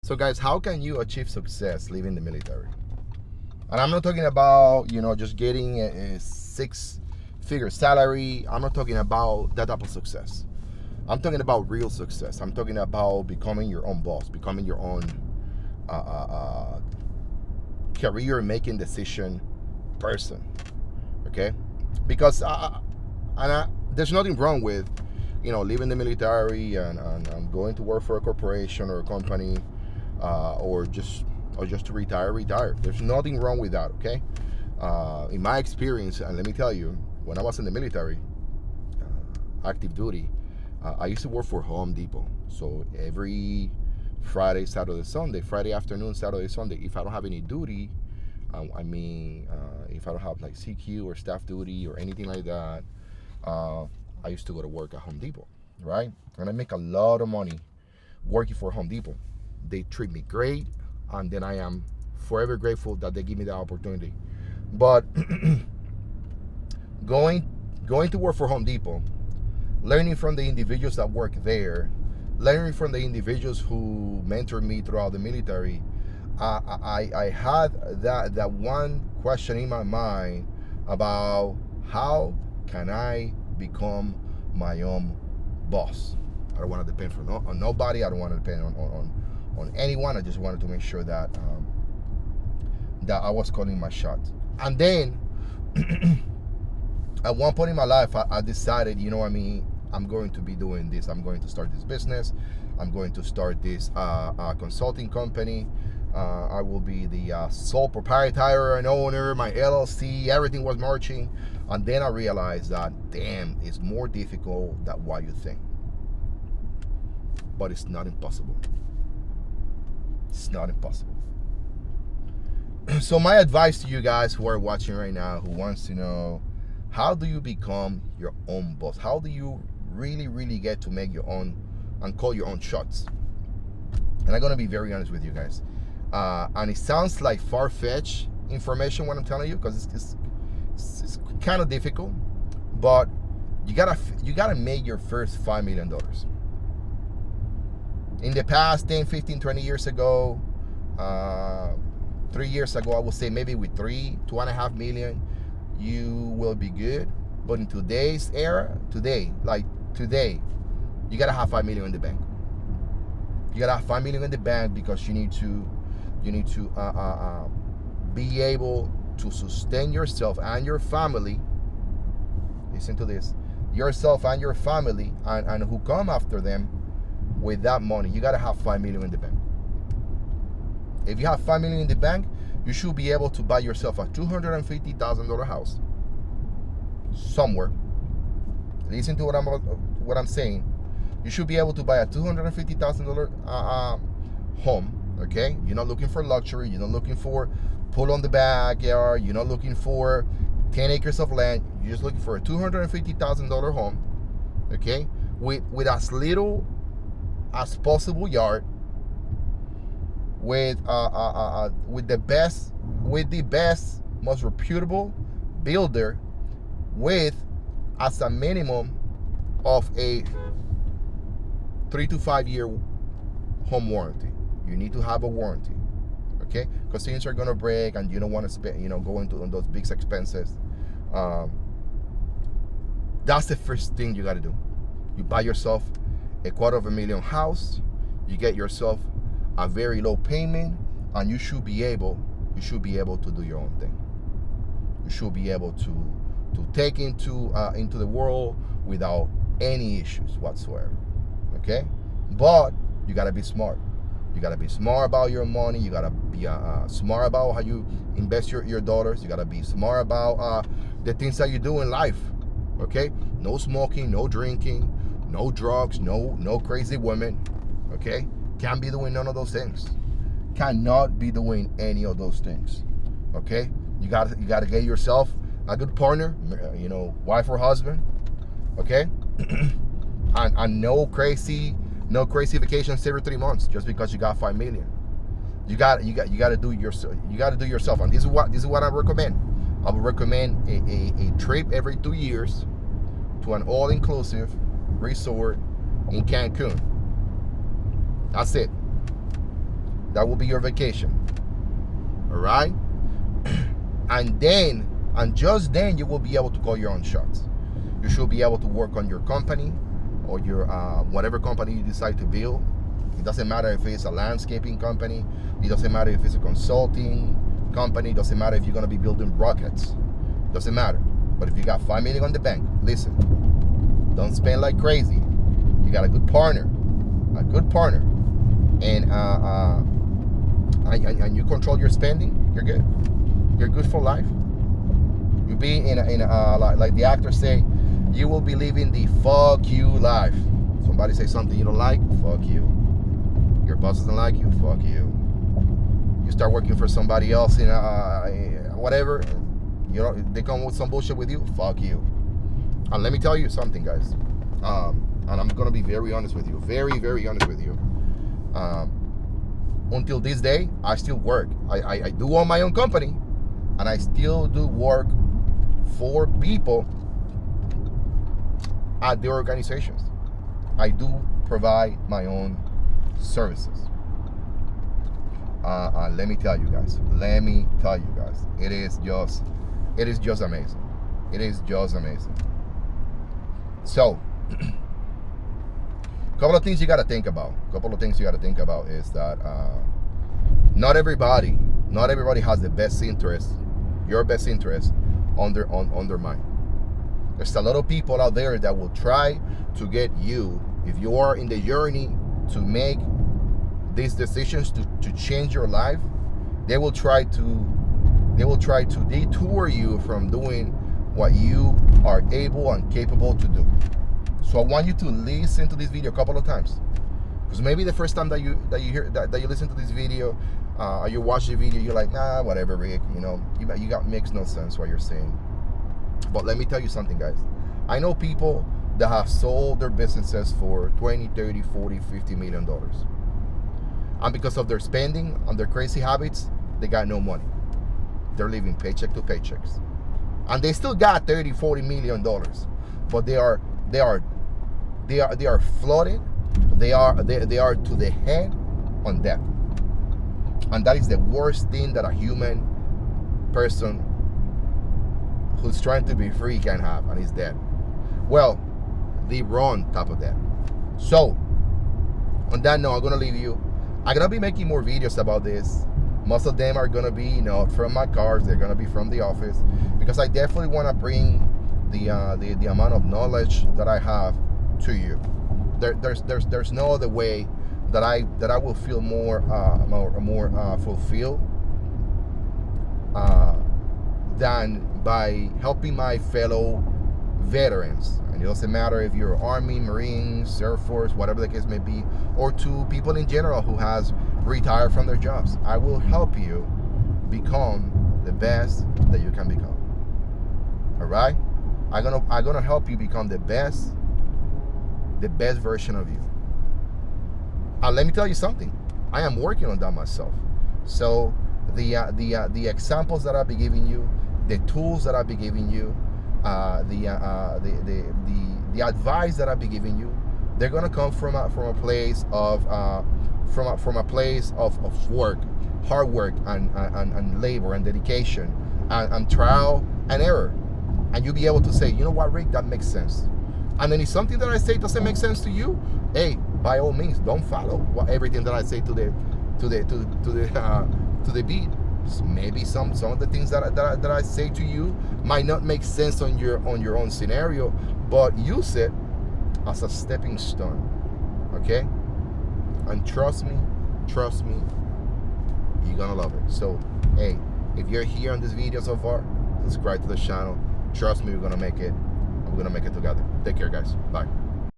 So guys, how can you achieve success leaving the military? And I'm not talking about, just getting a six-figure salary. I'm not talking about that type of success. I'm talking about real success. I'm talking about becoming your own boss, becoming your own uh, uh, uh, career making decision person. Okay, because there's nothing wrong with leaving the military and going to work for a corporation or a company, or just to retire. There's nothing wrong with that. Okay, in my experience, and let me tell you, when I was in the military, active duty, I used to work for Home Depot. So every Friday, Saturday, Sunday, Friday afternoon, Saturday, Sunday, if I don't have any duty, if I don't have like CQ or staff duty or anything like that, I used to go to work at Home Depot, right? And I make a lot of money working for Home Depot. They treat me great, and then I am forever grateful that they give me the opportunity. But going to work for Home Depot, learning from the individuals that work there, learning from the individuals who mentored me throughout the military, I had that one question in my mind about how can I become my own boss. I don't want to depend on nobody. I don't want to depend on anyone. I just wanted to make sure that that I was calling my shots. And then at one point in my life, I decided, I'm going to be doing this. I'm going to start this business. I'm going to start this consulting company. I will be the sole proprietor and owner, my LLC, everything was marching. And then I realized that, damn, it's more difficult than what you think. But it's not impossible. It's not impossible. So my advice to you guys who are watching right now, who wants to know, how do you become your own boss? How do you really, really get to make your own and call your own shots? And I'm going to be very honest with you guys. And it sounds like far-fetched information what I'm telling you, because it's kind of difficult, but you gotta make your first $5 million. In the past 10, 15, 20 years ago, 3 years ago, I would say maybe with 2.5 million, you will be good. But in today's era, today, you gotta have 5 million in the bank. You gotta have 5 million in the bank, because you need to be able to sustain yourself and your family. Listen to this: yourself and your family, and who come after them with that money. You gotta have 5 million in the bank. If you have 5 million in the bank, you should be able to buy yourself a $250,000 house somewhere. Listen to what I'm saying. You should be able to buy a $250,000 home. Okay, you're not looking for luxury. You're not looking for pull on the backyard. You're not looking for 10 acres of land. You're just looking for a $250,000 home. Okay, with as little as possible yard, with the best, most reputable builder, with as a minimum of a 3 to 5 year home warranty. You need to have a warranty, okay? Because things are gonna break, and you don't want to spend, go into those big expenses. That's the first thing you got to do. You buy yourself a $250,000 house. You get yourself a very low payment, and you should be able to do your own thing. You should be able to take into the world without any issues whatsoever. Okay, but you gotta be smart. You gotta be smart about your money. You gotta be smart about how you invest your dollars. You gotta be smart about the things that you do in life. Okay, no smoking, no drinking, no drugs, no crazy women. Okay, can't be doing none of those things. Cannot be doing any of those things. Okay, you gotta get yourself a good partner. Wife or husband. Okay, and no crazy vacations every 3 months just because you got 5 million. You got to do yourself. And this is what I recommend. I would recommend a trip every 2 years to an all-inclusive resort in Cancun. That's it. That will be your vacation. All right? And just then you will be able to call your own shots. You should be able to work on your company or your whatever company you decide to build. It doesn't matter if it's a landscaping company. It doesn't matter if it's a consulting company. It doesn't matter if you're going to be building rockets. It doesn't matter. But if you got $5 million on the bank, listen, don't spend like crazy. You got a good partner, and you control your spending. You're good. You're good for life. You be like the actors say, you will be living the fuck you life. Somebody say something you don't like, fuck you. Your boss doesn't like you, fuck you. You start working for somebody else in whatever, you know, they come with some bullshit with you, fuck you. And let me tell you something, guys. And I'm gonna be very honest with you, very, very honest with you. Until this day, I still work. I do own my own company, and I still do work for people at the organizations. I do provide my own services. Let me tell you guys. It is just amazing. It is just amazing. So, a couple of things you got to think about. Is that not everybody has the best interest, your best interest, on their mind. There's a lot of people out there that will try to get you, if you are in the journey to make these decisions to change your life, they will try to detour you from doing what you are able and capable to do. So I want you to listen to this video a couple of times, because maybe the first time that you listen to this video, or you watch the video, you're like, nah, whatever, Rick. You know, you got makes no sense what you're saying. But let me tell you something, guys. I know people that have sold their businesses for 20, 30, 40, 50 million dollars. And because of their spending and their crazy habits, they got no money. They're living paycheck to paychecks. And they still got 30, 40 million dollars. But they are flooded. They are to the head on debt. And that is the worst thing that a human person who's trying to be free can have, and is debt. Well, the wrong type of debt. So, on that note, I'm gonna leave you. I'm gonna be making more videos about this. Most of them are gonna be, you know, from my cars. They're gonna be from the office, because I definitely want to bring the amount of knowledge that I have to you. There's no other way that I will feel more fulfilled than by helping my fellow veterans. And it doesn't matter if you're Army, Marines, Air Force, whatever the case may be, or to people in general who has retired from their jobs. I will help you become the best that you can become. All right? I'm gonna help you become the best version of you. And let me tell you something. I am working on that myself. So the examples that I'll be giving you, the tools that I'll be giving you, the advice that I'll be giving you, they're gonna come from a place of work, hard work, and labor and dedication, and trial and error. And you'll be able to say, you know what, Rick, that makes sense. And then if something that I say doesn't make sense to you, hey, by all means, don't follow everything that I say to the beat. So maybe some of the things that I say to you might not make sense on your own scenario, but use it as a stepping stone. Okay? And trust me, you're gonna love it. So, hey, if you're here on this video so far, subscribe to the channel. Trust me, we're gonna make it. We're gonna make it together. Take care, guys. Bye.